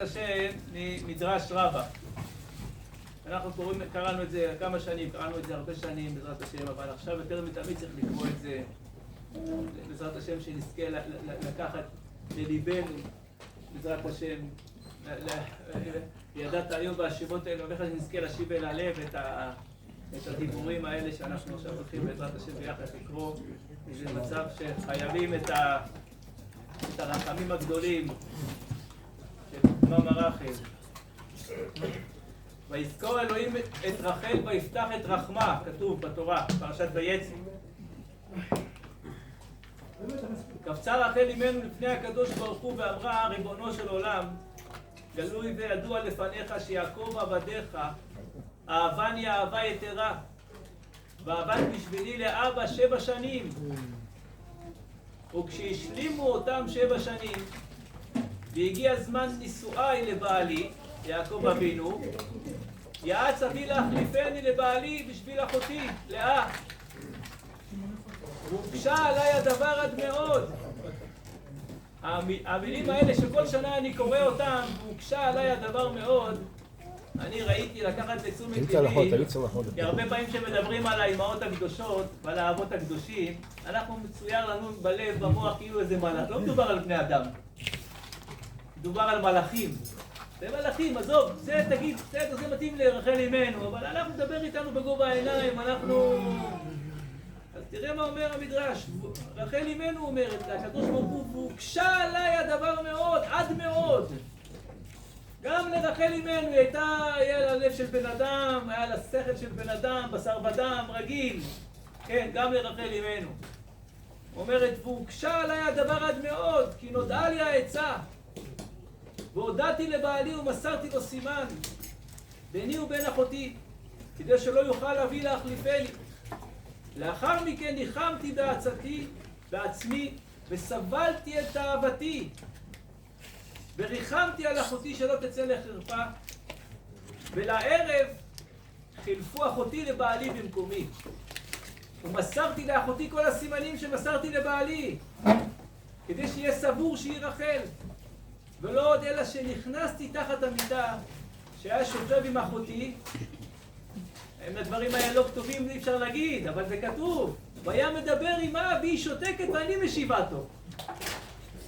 השם ממדרש רבה. אנחנו קראנו את זה כמה שנים, קראנו את זה הרבה שנים בעזרת השם, אבל עכשיו יותר מתמיד צריך לקרוא את זה בעזרת השם, שנזכה לקחת לליבנו בעזרת השם. ידעת היום בהשיבות האלה, אומר לך שנזכה להשיב אל הלב את הדיבורים האלה שאנחנו עכשיו הולכים בעזרת השם ביחד לקרוא. זה מצב שחייבים את הרחמים הגדולים מאמר רחל. ויזכור אלוהים את רחל ויפתח את רחמה, כתוב בתורה, פרשת ויצא. קפצה רחל אימנו לפני הקדוש ברוך הוא ואמרה, ריבונו של עולם, גלוי וידוע לפניך שיעקב עבדיך אהבני אהבה יתרה, ועבד בשבילי לאבא 7 שנים. וכשהשלימו אותם 7 שנים והגיע זמן נישואי לבעלי, יעקב אבינו, יעץ אבי להחליפני לבעלי בשביל אחותי, לאה. והוקשה עליי הדבר עד מאוד. המילים האלה שכל שנה אני קורא אותם, והוקשה עליי הדבר מאוד, אני ראיתי לקחת לתשומת ליבי, כי הרבה פעמים שמדברים על האימהות הקדושות ועל האבות הקדושים, אנחנו מצויר לנו בלב, במוח, כאילו איזה מלאך. לא מדובר על בני אדם. מדובר על מלאכים. זה מלאכים, עזוב, זה תגיד, זה מתאים לרחל אימנו, אבל אנחנו נדבר איתנו בגובה העיניים, אנחנו... אז תראה מה אומר המדרש, רחל אימנו אומרת, הקדוש ברוך הוא, והוקשה עליי הדבר מאוד, עד מאוד. גם לרחל אימנו, היה לה לב של בן אדם, היה לה שכל של בן אדם, בשר ודם, רגיל. כן, גם לרחל אימנו. אומרת, והוקשה עליי הדבר עד מאוד, כי נודעה לי העצה. והודעתי לבעלי ומסרתי לו סימן ביני ובין אחותי, כדי שלא יוכל להביא להחליפני. לאחר מכן ניחמתי בעצתי בעצמי וסבלתי את אהבתי וריחמתי על אחותי שלא תצא לחרפה, ולערב חילפו אחותי לבעלי במקומי, ומסרתי לאחותי כל הסימנים שמסרתי לבעלי, כדי שיהיה סבור שהיא רחל. ולא עוד אלא שנכנסתי תחת המיטה שהיה שוכב עם אחותי. הדברים האלה לא כתובים, אי אפשר להגיד, אבל זה כתוב. והיה מדבר עמה והיא שותקת ואני משיבתו.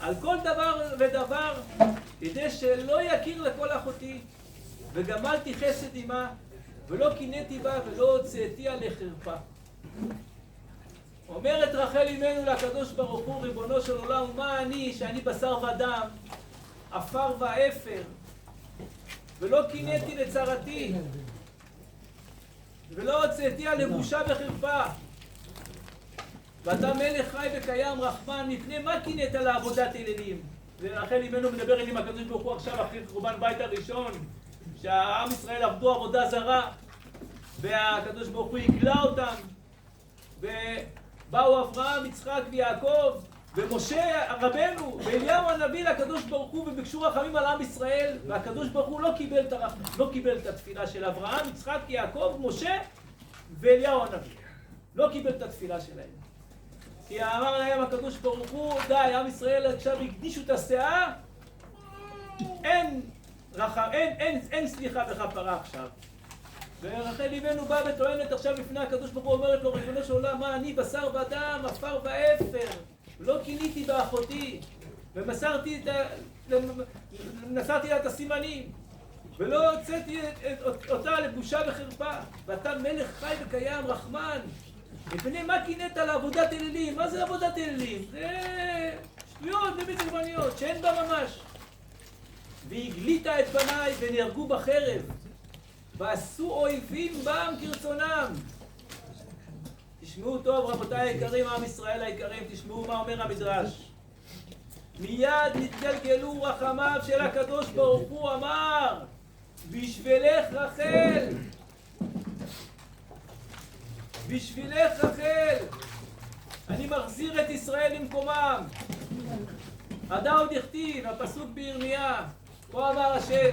על כל דבר ודבר, כדי שלא יכיר לכל אחותי, וגמלתי חסד עמה, ולא קינאתי בה ולא הוצאתיה לחרפה. אומרת רחל אימנו לקדוש ברוך הוא, ריבונו של עולם, ומה אני שאני בשר ודם, עפר ואפר, ולא קינאתי לצרתי, ולא הוצאתיה לבושה וחרפה. ואתה מלך חי וקיים רחמן, מפני מה קינאת לעבודת אלילים? ורחל אימנו מדברת עם הקדוש ברוך הוא עכשיו אחרי חורבן בית הראשון, שהעם ישראל עבדו עבודה זרה, והקדוש ברוך הוא הגלה אותם, ובאו אברהם, יצחק ויעקב ומשה רבנו ואליהו הנביא לקדוש ברוך הוא וביקשו רחמים על עם ישראל, והקדוש ברוך הוא לא קיבל את התפילה של אברהם, יצחק, יעקב, משה ואליהו הנביא. לא קיבל את התפילה שלהם. כי אמר להם הקדוש ברוך הוא, די, עם ישראל עכשיו הקדישו את הסאה, אין סליחה וכפרה עכשיו. ורחל אימנו באה וטוענת עכשיו לפני הקדוש ברוך הוא, אומרת לו, ריבונו של עולם, מה אני בשר ודם, עפר ואפר, לא קיניתי באחותי, ומסרתי לה את הסימנים, ולא הוצאתי אותה לבושה וחרפה. ואתה מלך חי וקיים רחמן, מפני מה קינאת לעבודת אלילים? מה זה עבודת אלילים? זה שטויות ובלבניות שאין בה ממש. והגלית את בניי ונהרגו בחרב, ועשו אויבים בם כרצונם. תשמעו טוב רבותיי היקרים, עם ישראל היקרים, תשמעו מה אומר המדרש. מיד נתגלגלו רחמיו של הקדוש ברוך הוא, אמר, בשבילך רחל, בשבילך רחל, אני מחזיר את ישראל למקומם. עדה עוד הכתיב, הפסוק בירמיה, כה אמר השם,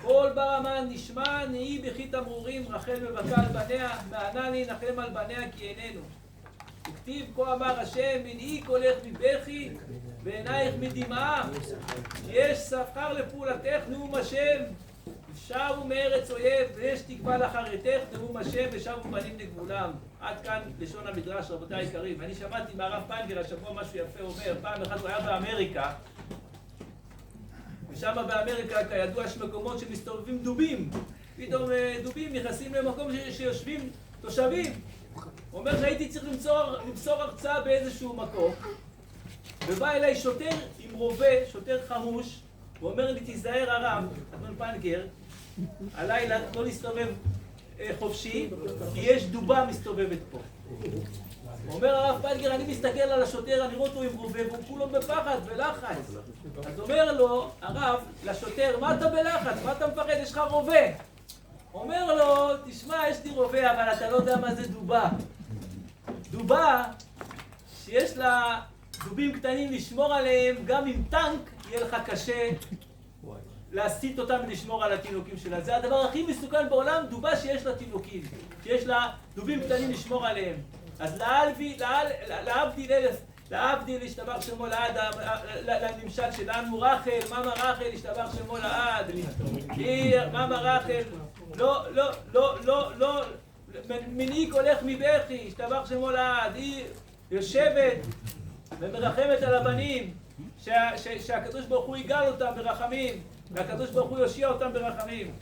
כל ברמן נשמע נהי בכי תמרורים, רחל מבכה על בניה, מענני נחם על בניה כי איננו. וכתיב כה אמר השם, מנעי קולך מבכי ועינייך מדמעה, יש שכר לפעולתך נאום השם, שבו מארץ אויב ויש תקווה לאחריתך נאום השם ושבו בנים לגבולם. עד כאן לשון המדרש, רבותיי היקרים. אני שמעתי מהרב פיינגר השבוע משהו יפה אומר, פעם אחת הוא היה באמריקה, ושם באמריקה כידוע יש מקומות שמסתובבים דובים, פתאום דובים נכנסים למקום שיושבים תושבים. הוא אומר שהייתי צריך למסור הרצאה באיזשהו מקום, ובא אליי שוטר עם רובה, שוטר חמוש, הוא אומר לי, תיזהר הרב, אדון פיינגר, הלילה לא להסתובב חופשי, כי יש דובה מסתובבת פה. הוא אומר הרב פיינגר, אני מסתכל על השוטר, אני רואה אותו עם רובה, והוא כולו בפחד ולחץ. אז אומר לו הרב לשוטר, מה אתה בלחץ? מה אתה מפחד? יש לך רובה. אומר לו, תשמע, יש לי רובה, אבל אתה לא יודע מה זה דובה. דובה שיש לה דובים קטנים לשמור עליהם, גם עם טנק יהיה לך קשה להסיט אותם ולשמור על התינוקים שלה. זה הדבר הכי מסוכן בעולם, דובה שיש לה תינוקים, שיש לה דובים קטנים לשמור עליהם. אז להבדיל השתבח שמו לעד, לנמשל שלנו רחל, מאמא רחל השתבח שמו לעד, מאמא רחל, לא, מנעי קולך מבכי, השתבח שמו לעד, היא יושבת ומרחמת על הבנים, שהקדוש ברוך הוא יגאל אותם ברחמים, והקדוש ברוך הוא יושיע אותם ברחמים.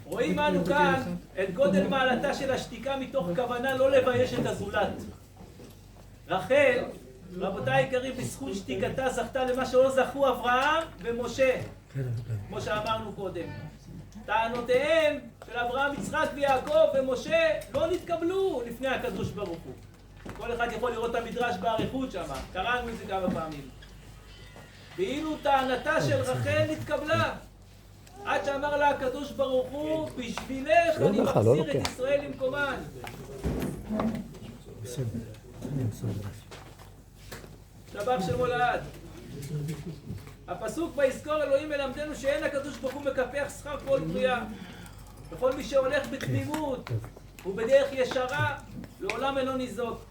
רואים אנו כאן את גודל מעלתה של השתיקה מתוך כוונה לא לבייש את הזולת. רחל, רבותיי יקרים, בזכות שתיקתה זכתה למה שלא זכו אברהם ומשה, כמו שאמרנו קודם. טענותיהם של אברהם, יצחק ויעקב ומשה לא נתקבלו לפני הקדוש ברוך הוא. כל אחד יכול לראות את המדרש באריכות שם, קראנו את זה כמה פעמים. ואילו טענתה של רחל נתקבלה, עד שאמר לה הקדוש ברוך הוא, בשבילך אני מחזיר את ישראל למקומן. שבח שמו לעד. הפסוק ויזכור אלוהים מלמדנו שאין הקדוש ברוך הוא מקפח שכר כל בריאה. וכל מי שהולך בתמימות ובדרך ישרה, לעולם אינו ניזוק.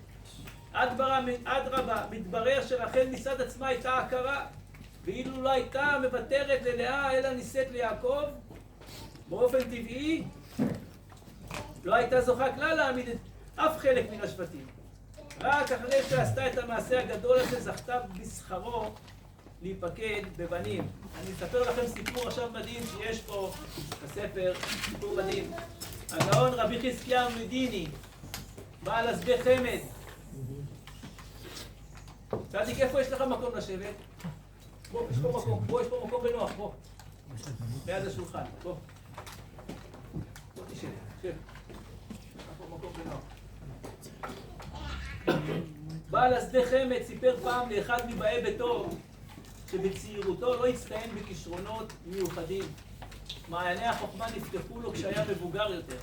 אדרבה, מתברר שרחל מצד עצמה הייתה הכרה, ואילו לא הייתה מוותרת ללאה אלא נישאת ליעקב, באופן טבעי לא הייתה זוכה כלל להעמיד אף חלק מן השבטים. רק אחרי שעשתה את המעשה הגדול הזה זכתה בשכרו להיפקד בבנים. אני אספר לכם סיפור עכשיו מדהים שיש פה בספר, סיפור מדהים. הגאון רבי חזקיהו מדיני, בעל השדה חמד. צדיק, איפה יש לך מקום לשבת? בוא, יש פה מקום, יש פה מקום בנוח, בוא. ליד השולחן, בוא. בוא תשב, שב. יש פה מקום בנוח. בעל השדה חמד סיפר פעם לאחד מבאי ביתו שבצעירותו לא הצטיין בכישרונות מיוחדים. מעייני החוכמה נפתחו לו כשהיה מבוגר יותר,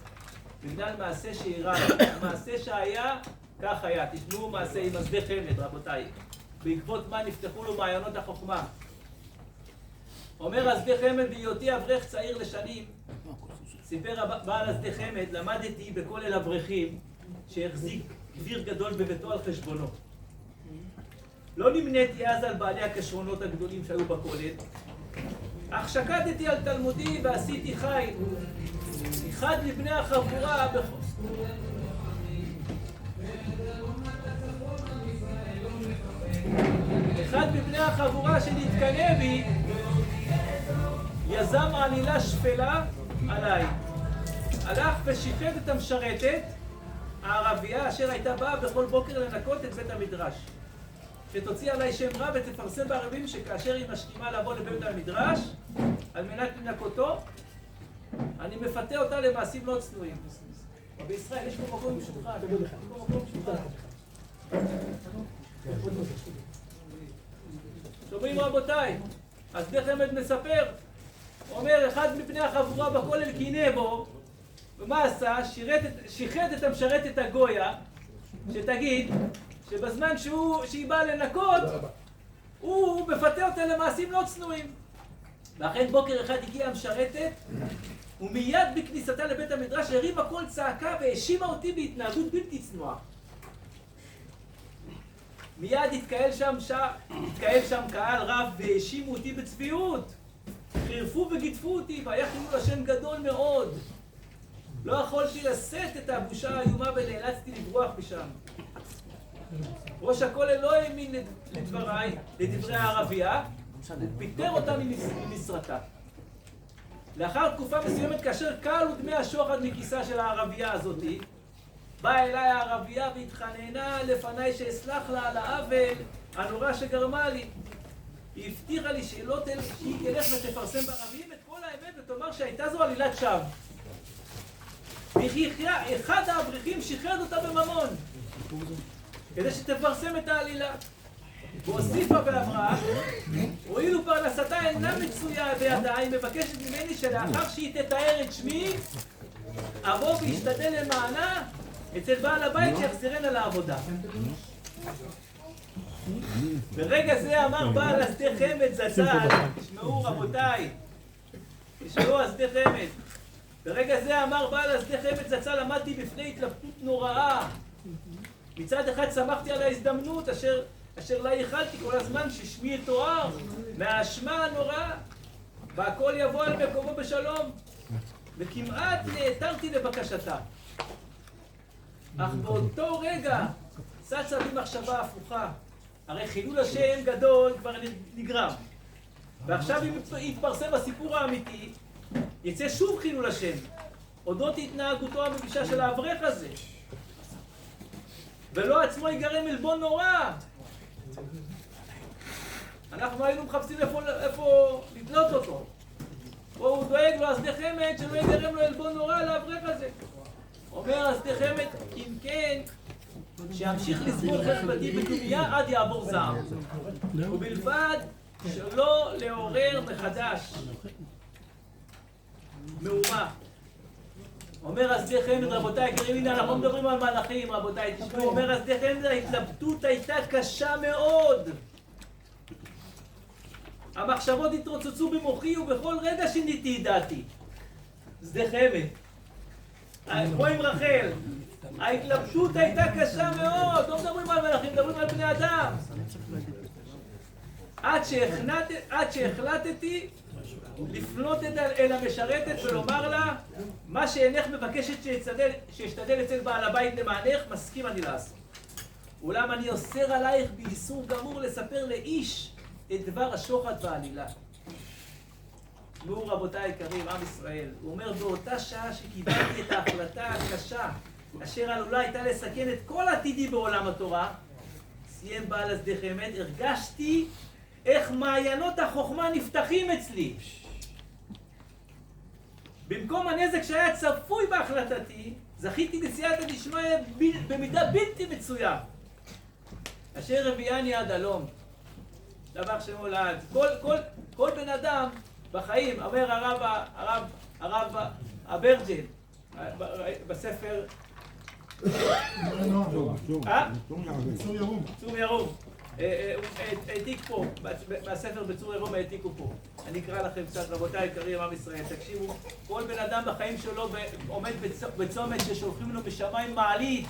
בגלל מעשה שאירע. המעשה שהיה, כך היה. תשמעו מעשה עם השדה חמד, רבותיי. בעקבות מה נפתחו לו מעיינות החוכמה. אומר השדה חמד, בהיותי אברך צעיר לשנים, סיפר בעל השדה חמד, למדתי בכולל אברכים שהחזיק גביר גדול בביתו על חשבונו. לא נמניתי אז על בעלי הכשרונות הגדולים שהיו בכולל, אך שקדתי על תלמודי ועשיתי חיל. אחד מבני החבורה שנתקנא בי יזם עלילה שפלה עליי. הלך ושיחד את המשרתת הערבייה אשר הייתה באה בכל בוקר לנקות את בית המדרש, שתוציא עליי שם רע ותפרסם בערבים שכאשר היא משכימה לבוא לבית המדרש על מנת לנקותו, אני מפתה אותה למעשים לא צנועים. בישראל יש פה מקום עם שולחן, יש פה מקום עם שולחן. שומעים רבותיי, אז השדה חמד מספר, אומר אחד מבני החבורה בכולל קינא בו, ומה עשה? שיחד את המשרתת הגויה, שתגיד שבזמן שהיא באה לנקות, הוא מפתה אותה למעשים לא צנועים. ואכן בוקר אחד הגיעה המשרתת, ומיד בכניסתה לבית המדרש הרימה קול צעקה והאשימה אותי בהתנהגות בלתי צנועה. מיד התקהל שם קהל רב והאשימו אותי בצביעות. חירפו וגידפו אותי, והיה חילול השם גדול מאוד. לא יכולתי לשאת את הבושה האיומה ונאלצתי לברוח משם. ראש הכולל לא האמין לדברי הערבייה, ופיטר אותה ממשרתה. לאחר תקופה מסוימת, כאשר כלו דמי השוחד מכיסה של הערבייה הזאתי, באה אליי הערבייה והתחננה לפניי שאסלח לה על העוול הנורא שגרמה לי. היא הבטיחה לי שהיא תלך ותפרסם ברבים את כל האמת ותאמר שהייתה זו עלילת שווא. וכי אחד האברכים שחרר אותה בממון כדי שתפרסם את העלילה. והוסיפה ואמרה, הואיל פרנסתה אינה מצויה בידה, היא מבקשת ממני שלאחר שהיא תתאר את שמי, אבוא וישתדל למענה אצל בעל הבית שיחזרנה לעבודה. ברגע זה אמר בעל השדה חמד זצ"ל, תשמעו רבותיי, תשמעו השדה חמד. ברגע זה אמר בעל השדה חמד זצ"ל, עמדתי בפני התלבטות נוראה. מצד אחד שמחתי על ההזדמנות אשר לה ייחלתי כל הזמן ששמי יתואר מהאשמה הנוראה, והכל יבוא על מקומו בשלום, וכמעט נעתרתי לבקשתה. אך באותו רגע צצה בי מחשבה הפוכה. הרי חילול השם גדול כבר נגרם, ועכשיו אם יתפרסם הסיפור האמיתי, יצא שוב חילול השם אודות התנהגותו המבישה של האברך הזה, ולא עצמו ייגרם עלבון נורא. אנחנו היינו מחפשים איפה לדלות אותו. פה הוא דואג לו השדה חמד שלא ייגרם לו עלבון נורא לאברך הזה. אומר השדה חמד, אם כן, שימשיך לסבול חרפתי בדומיה עד יעבור זעם, ובלבד שלא לעורר מחדש מהומה. אומר השדה חמד, רבותיי, הנה אנחנו מדברים על מלאכים, רבותיי, תשמעו, אומר השדה חמד, ההתלבטות הייתה קשה מאוד. המחשבות התרוצצו במוחי ובכל רגע שיניתי את דעתי. שדה חמד. כמו עם רחל, ההתלבטות הייתה קשה מאוד, לא מדברים על מלאכים, מדברים על בני אדם. עד שהחלטתי לפנות אל המשרתת ולומר לה, מה שאינך מבקשת שישתדל אצל בעל הבית למענך, מסכים אני לעשות. אולם אני אוסר עלייך באיסור גמור לספר לאיש את דבר השוחד והעלילה. תשמעו רבותיי היקרים, עם ישראל, הוא אומר, באותה שעה שקיבלתי את ההחלטה הקשה אשר עלולה הייתה לסכן את כל עתידי בעולם התורה, סיים בעל השדה חמד, הרגשתי איך מעיינות החוכמה נפתחים אצלי. במקום הנזק שהיה צפוי בהחלטתי, זכיתי לסייעתא דשמיא במידה בלתי מצויה, אשר הביאני עד הלום. דבר שמולד. כל בן אדם בחיים, אומר הרב אברג'ל בספר צור ירום, העתיק פה, בספר בצור ירום העתיקו פה. אני אקרא לכם קצת, רבותיי היקרים, עם ישראל, תקשיבו, כל בן אדם בחיים שלו עומד בצומת ששולחים לו בשמיים מעלית,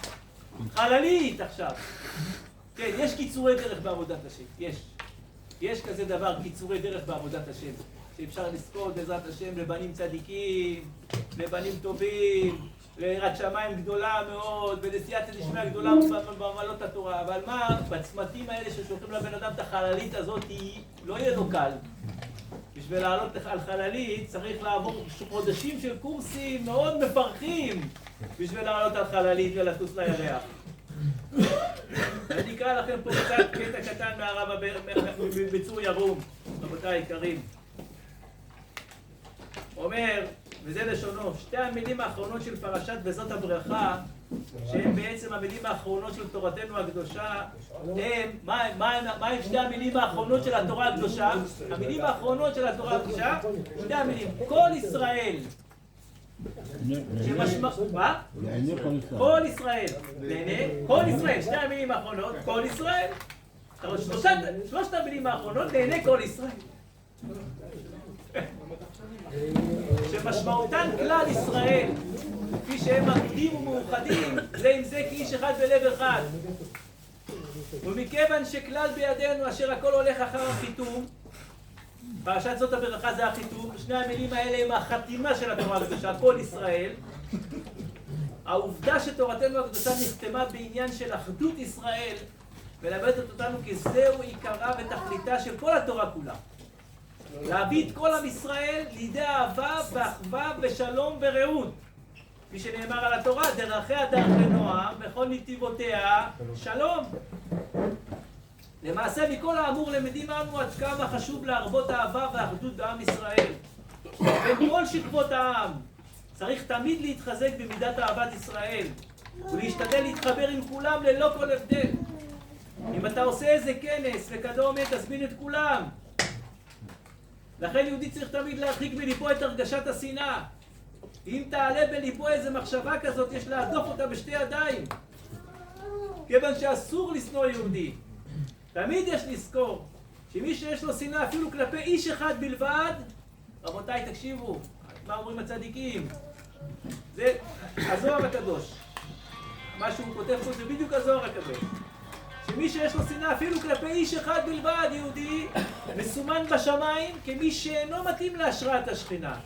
חללית עכשיו. כן, יש קיצורי דרך בעבודת השם, יש כזה דבר, קיצורי דרך בעבודת השם, שאפשר לזכות בעזרת השם לבנים צדיקים, לבנים טובים, ליראת שמיים גדולה מאוד, ולסייעתא דשמיא גדולה במעלות התורה. אבל מה, בצמתים האלה ששולחים לבן אדם את החללית הזאת, לא יהיה לו קל. בשביל לעלות על חללית צריך לעבור חודשים של קורסים מאוד מפרכים בשביל לעלות על חללית ולטוס לירח. אני אקרא לכם פה קצת קטע קטן מהרב בצור ירום, רבותיי היקרים. אומר, וזה לשונו, שתי המילים האחרונות של פרשת וזאת הברכה, שהן בעצם המילים האחרונות של תורתנו הקדושה, מה הם שתי המילים האחרונות של התורה הקדושה? המילים האחרונות של התורה הקדושה, שתי המילים, כל ישראל. מה? כל ישראל. נהנה, כל ישראל, שתי המילים האחרונות, כל ישראל. שלושת המילים האחרונות, נהנה כל ישראל. שמשמעותן כלל ישראל, כפי שהם עבדים ומאוחדים זה עם זה כאיש אחד בלב אחד. ומכיוון שכלל בידינו אשר הכל הולך אחר החיתום, פרשת זאת הברכה זה החיתום, שני המילים האלה הם החתימה של התורה הקדושה, כל ישראל. העובדה שתורתנו הקדושה נחתמה בעניין של אחדות ישראל, מלמדת אותנו כי זהו עיקרה ותכליתה של כל התורה כולה. להביא את כל עם ישראל לידי אהבה ואחווה ושלום ורעות. כפי שנאמר על התורה, דרכיה דרכי נועם, בכל נתיבותיה שלום. למעשה מכל האמור למדים אנו עד כמה חשוב להרבות אהבה ואחדות בעם ישראל. בין כל שכבות העם צריך תמיד להתחזק במידת אהבת ישראל ולהשתדל להתחבר עם כולם ללא כל הבדל. אם אתה עושה איזה כנס וכדומה, תזמין את כולם. לכן יהודי צריך תמיד להרחיק מליבו את הרגשת השנאה. אם תעלה בליבו איזה מחשבה כזאת, יש להדוף אותה בשתי ידיים. כיוון שאסור לשנוא יהודי. תמיד יש לזכור שמי שיש לו שנאה אפילו כלפי איש אחד בלבד, רבותיי תקשיבו, מה אומרים הצדיקים? זה הזוהר הקדוש. מה שהוא כותב פה זה בדיוק הזוהר הקדוש. שמי שיש לו שנאה אפילו כלפי איש אחד בלבד, יהודי, מסומן בשמיים כמי שאינו מתאים להשראת השכינה.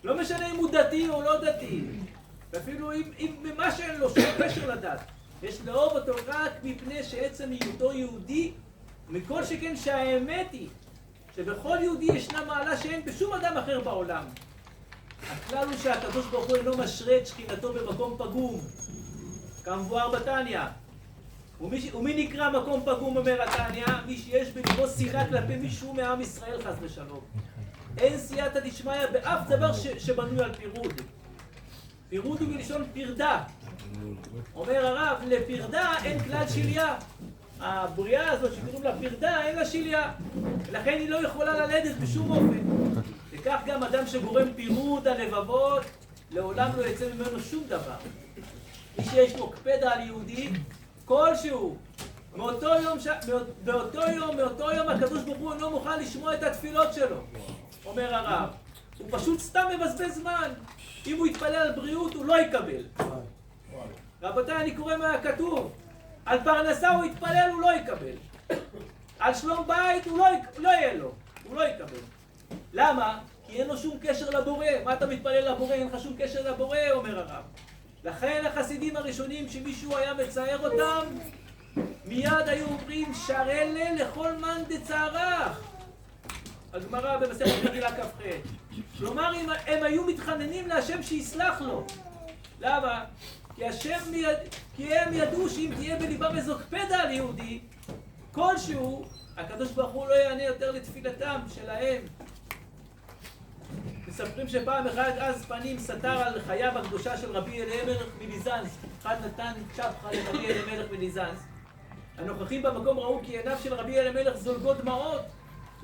לא משנה אם הוא דתי או לא דתי, ואפילו אם במה שאין לו שום קשר לדת. יש לאהוב אותו רק מפני שעצם היותו יהודי, מכל שכן שהאמת היא שבכל יהודי ישנה מעלה שאין בשום אדם אחר בעולם. הכלל הוא שהקדוש ברוך הוא אינו משרה את שכינתו במקום פגום, כמבואר בתניא. ומי נקרא מקום פגום, אומר התניא? מי שיש בליבו שנאה כלפי מישהו מעם ישראל חס ושלום. אין סייעתא דשמיא באף דבר שבנוי על פירוד. פירוד הוא מלשון פרדה. אומר הרב, לפרדה אין כלל שליה. הבריאה הזאת שקוראים לה פרדה, אין לה שליה. ולכן היא לא יכולה ללדת בשום אופן. וכך גם אדם שגורם פירוד הלבבות, לעולם לא יצא ממנו שום דבר. מי שיש לו קפדה על יהודי, כלשהו, מאותו יום הקדוש ברוך הוא אינו מוכן לשמוע את התפילות שלו. אומר הרב, הוא פשוט סתם מבזבז זמן. אם הוא יתפלל על בריאות, הוא לא יקבל. רבותיי, אני קורא מה כתוב. על פרנסה הוא יתפלל, הוא לא יקבל. על שלום בית הוא לא יהיה לו, הוא לא יקבל. למה? כי אין לו שום קשר לבורא. מה אתה מתפלל לבורא? אין לך שום קשר לבורא, אומר הרב. לכן החסידים הראשונים, שמישהו היה מצער אותם, מיד היו אומרים שרלה לכל מאן דצערך. הגמרא במסכת מגילה כ"ח. כלומר, הם היו מתחננים להשם שיסלח לו. למה? כי הם ידעו שאם תהיה בליבם איזו קפדה על יהודי, כלשהו, הקדוש ברוך הוא לא יענה יותר לתפילתם שלהם. מספרים שפעם אחד אז פנים סתר על חייו הקדושה של רבי אלימלך מליז'נסק. אחד נתן צ'פחה לרבי אלימלך מליז'נסק. הנוכחים במקום ראו כי עיניו של רבי אלימלך זולגות דמעות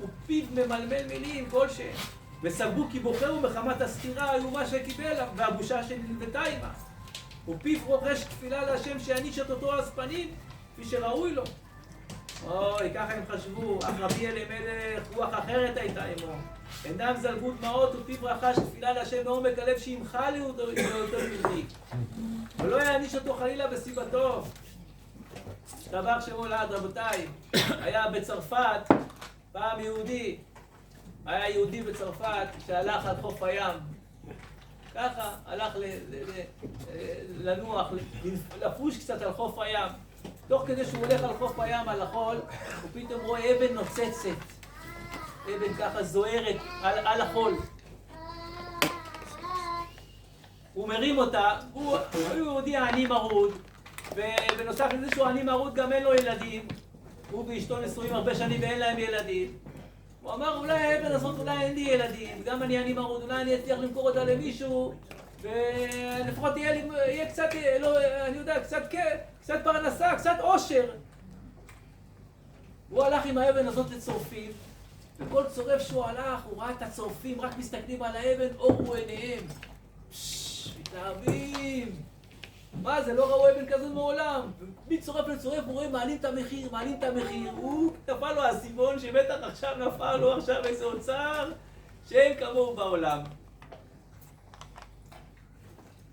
ופיו ממלמל מילים כלשהם, וסברו כי בוחרו מחמת הסתירה האיומה שקיבל והבושה שנלוותה עימה. ופיו רוחש תפילה להשם שיעניש את אותו אז פנים כפי שראוי לו. אוי, ככה הם חשבו, אך רבי אלימלך רוח אחרת הייתה עמו. עיניו זלגו דמעות ופיו רחש תפילה להשם מעומק הלב שימחה לאותו יהודי ולא יעניש אותו חלילה בסיבתו. דבר שמולד, רבותיי, היה בצרפת פעם יהודי, היה יהודי בצרפת שהלך עד חוף הים, ככה הלך לנוח, לפוש קצת על חוף הים. תוך כדי שהוא הולך על חוף הים על החול, הוא פתאום רואה אבן נוצצת, אבן ככה זוהרת על החול. הוא מרים אותה, הוא יהודי עני מרוד, ובנוסף לזה שהוא עני מרוד גם אין לו ילדים. הוא ואשתו נשואים הרבה שנים ואין להם ילדים. הוא אמר, אולי האבן הזאת, אולי אין לי ילדים, גם אני עני מרוד, אולי אני אצליח למכור אותה למישהו, ולפחות יהיה קצת, לא, אני יודע, קצת פרנסה, קצת עושר. הוא הלך עם האבן הזאת לצורפים, וכל צורף שהוא הלך, הוא ראה את הצורפים, רק מסתכלים על האבן, אורו עיניהם. מתלהבים. מה זה, לא ראו אבן כזאת מעולם. מצורף לצורף הוא רואה מעלים את המחיר, הוא נפל לו הסימון שבטח עכשיו נפל לו עכשיו איזה אוצר שאין כמוהו בעולם.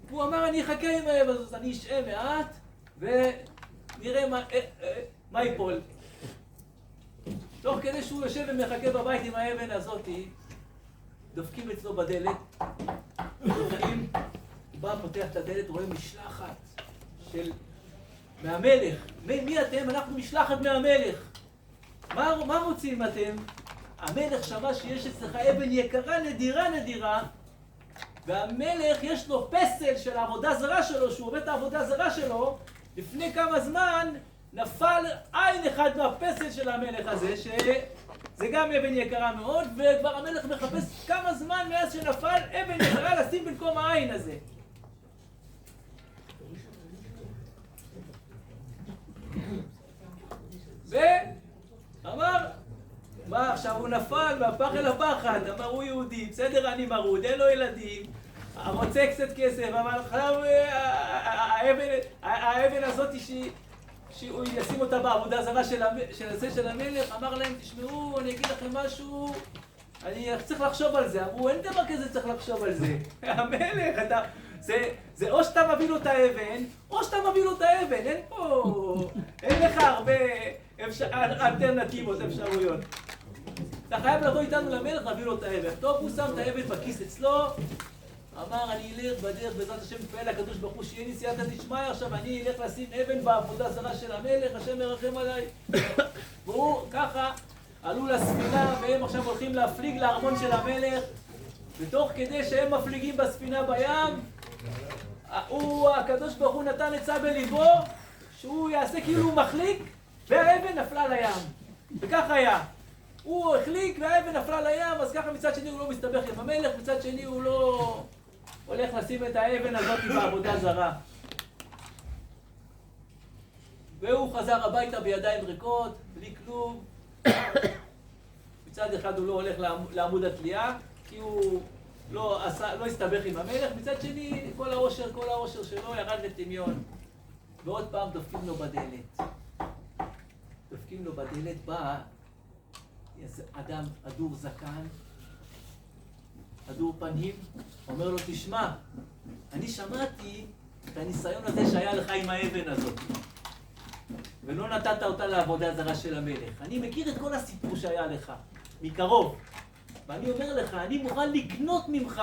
הוא אמר, אני אחכה עם האבן הזאת, אני אשעה מעט, נראה מה ייפול. תוך כדי שהוא יושב ומחכה בבית עם האבן הזאתי, דופקים אצלו בדלת, דופקים, הוא בא, פותח את הדלת, רואה משלחת מהמלך. מי אתם? אנחנו משלחת מהמלך. מה רוצים אתם? המלך שמע שיש אצלך אבן יקרה, נדירה, והמלך יש לו פסל של העבודה זרה שלו, שהוא עובד את העבודה זרה שלו. לפני כמה זמן נפל עין אחד מהפסל של המלך הזה, שזה גם אבן יקרה מאוד, וכבר המלך מחפש כמה זמן מאז שנפל אבן יקרה לשים במקום העין הזה. ואמר, מה עכשיו הוא נפל מהפח אל הפחד, אמר הוא יהודי, בסדר אני מרוד, אין לו ילדים, רוצה קצת כסף, אבל עכשיו האבן הזאת שהוא ישים אותה בעבודה זרה של המלך, אמר להם תשמעו אני אגיד לכם משהו, אני צריך לחשוב על זה. אמרו אין דבר כזה צריך לחשוב על זה, המלך זה או שאתה מביא לו את האבן או שאתה מביא לו את האבן, אין לך הרבה אלטרנטיבות, אפשרויות. אתה חייב לבוא איתנו למלך, להביא לו את האבן. טוב, הוא שם את האבן בכיס אצלו, אמר אני אלך בדרך בעזרת השם מתפעל הקדוש ברוך הוא שיהיה לי סייעתא דשמיא, עכשיו אני אלך לשים אבן בעבודה זרה של המלך, השם מרחם עליי. והוא ככה עלו לספינה והם עכשיו הולכים להפליג לארמון של המלך, ותוך כדי שהם מפליגים בספינה בים, הקדוש ברוך הוא נתן עצה בליבו שהוא יעשה כאילו הוא מחליק והאבן נפלה לים. וכך היה. הוא החליק והאבן נפלה לים, אז ככה מצד שני הוא לא מסתבך עם המלך, מצד שני הוא לא הולך לשים את האבן הזאת בעבודה זרה. והוא חזר הביתה בידיים ריקות, בלי כלום. מצד אחד הוא לא הולך לעמוד התלייה, כי הוא לא הסתבך עם המלך, מצד שני כל העושר שלו ירד לטמיון. ועוד פעם דופקים לו בדלת. בא אדם אדור זקן, אדור פנים, אומר לו תשמע, אני שמעתי את הניסיון הזה שהיה לך עם האבן הזאת ולא נתת אותה לעבודה זרה של המלך. אני מכיר את כל הסיפור שהיה לך מקרוב, ואני אומר לך, אני מוכן לקנות ממך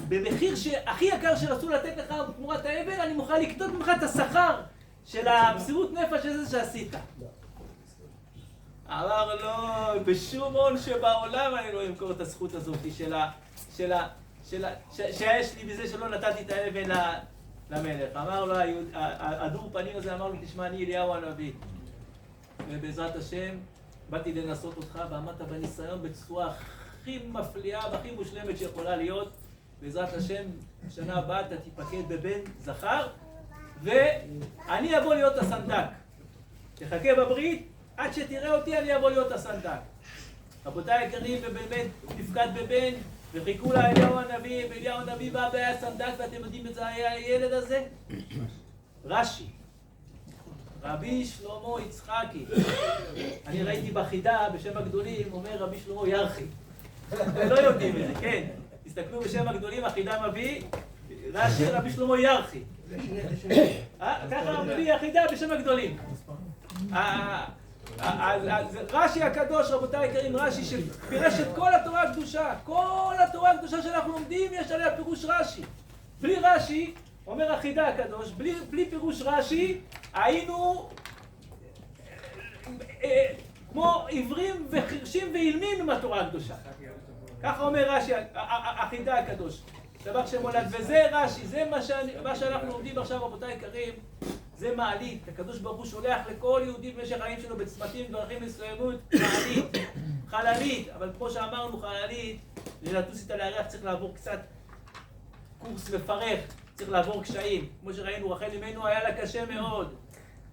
במחיר הכי יקר שרצו לתת לך תמורת האבן, אני מוכן לקנות ממך את השכר של המסירות נפש הזה שעשית. אמר לו, בשום הון שבעולם אני לא אמכור את הזכות הזאת שיש לי בזה שלא נתתי את האבן למלך. אמר לו, הדור פנים הזה אמר לו, תשמע, אני אליהו הנביא, ובעזרת השם באתי לנסות אותך, ועמדת בניסיון בצורה הכי מפליאה והכי מושלמת שיכולה להיות. בעזרת השם, בשנה הבאה אתה תיפקד בבן זכר, ואני אבוא להיות הסנדק. תחכה בברית, עד שתראה אותי אני אבוא להיות הסנדק. רבותיי היקרים, ובאמת נפקד בבן, וחיכו לה אליהו הנביא, ואליהו הנביא בא והיה סנדק, ואתם יודעים את זה היה הילד הזה? רש"י. רבי שלמה יצחקי. אני ראיתי בחידה בשם הגדולים, אומר רבי שלמה ירחי. לא יודעים את זה, כן. תסתכלו בשם הגדולים, החידה מביא, רש"י רבי שלמה ירחי. ככה מביא החידה בשם הגדולים. רש"י הקדוש, רבותיי היקרים, רש"י שפירש את כל התורה הקדושה. כל התורה הקדושה שאנחנו לומדים, יש עליה פירוש רש"י. בלי רש"י, אומר החידה הקדוש, בלי פירוש רש"י, היינו כמו עיוורים וחרשים ואילמים עם התורה הקדושה. ככה אומר רש"י, החידה הקדוש. דבר שמולד, וזה רש"י, זה מה שאנחנו לומדים עכשיו, רבותיי היקרים, זה מעלית. הקדוש ברוך הוא שולח לכל יהודי במשך החיים שלו בצמתים ודרכים מסוימות, מעלית, חללית. אבל כמו שאמרנו, חללית, לטוס איתה לירח צריך לעבור קצת קורס מפרך. צריך לעבור קשיים. כמו שראינו, רחל אמנו היה לה קשה מאוד.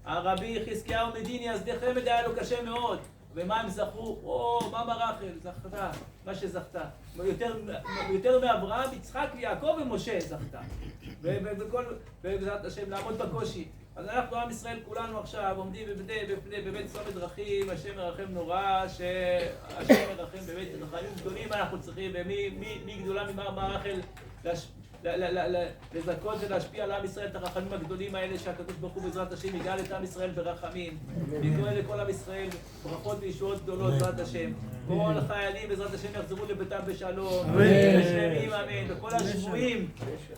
הרבי חזקיהו מדיני, אז חמד היה לו קשה מאוד. ומה הם זכו? מה רחל? זכתה, מה שזכתה. יותר מאברהם, יצחק, יעקב ומשה זכתה. ובעזרת השם לעמוד בקושי. אז אנחנו, עם ישראל, כולנו עכשיו עומדים בבית צומת דרכים, השם מרחם נורא, שהשם מרחם באמת רחמים גדולים אנחנו צריכים, ומי גדולה ממה רחל לזכות ולהשפיע על עם ישראל את הרחמים הגדולים האלה שהקדוש ברוך הוא בעזרת השם יגאל את עם ישראל ברחמים. וקורא לכל עם ישראל ברכות וישועות גדולות בעזרת השם. כל החיילים בעזרת השם יחזרו לביתם בשלום ושלמים, אמן. וכל השבויים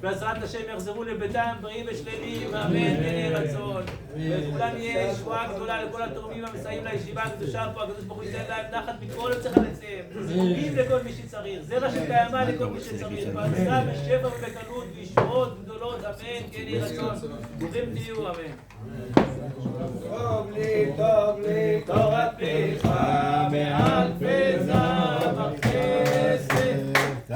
בעזרת השם יחזרו לביתם בריאים ושלמים, אמן. כן יהי רצון. וכולם יהיה ישועה גדולה לכל התורמים המסייעים לישיבה הקדושה פה. הקדוש ברוך הוא ייתן להם נחת מכל יוצא חלציהם. זכורים לכל מי שצריך. זרע של קיימא לכל מי שצריך. פרנסה בשפע ובקלות וישועות גדולות, אמן. כן יהי רצון. ברוכים תהיו, אמן.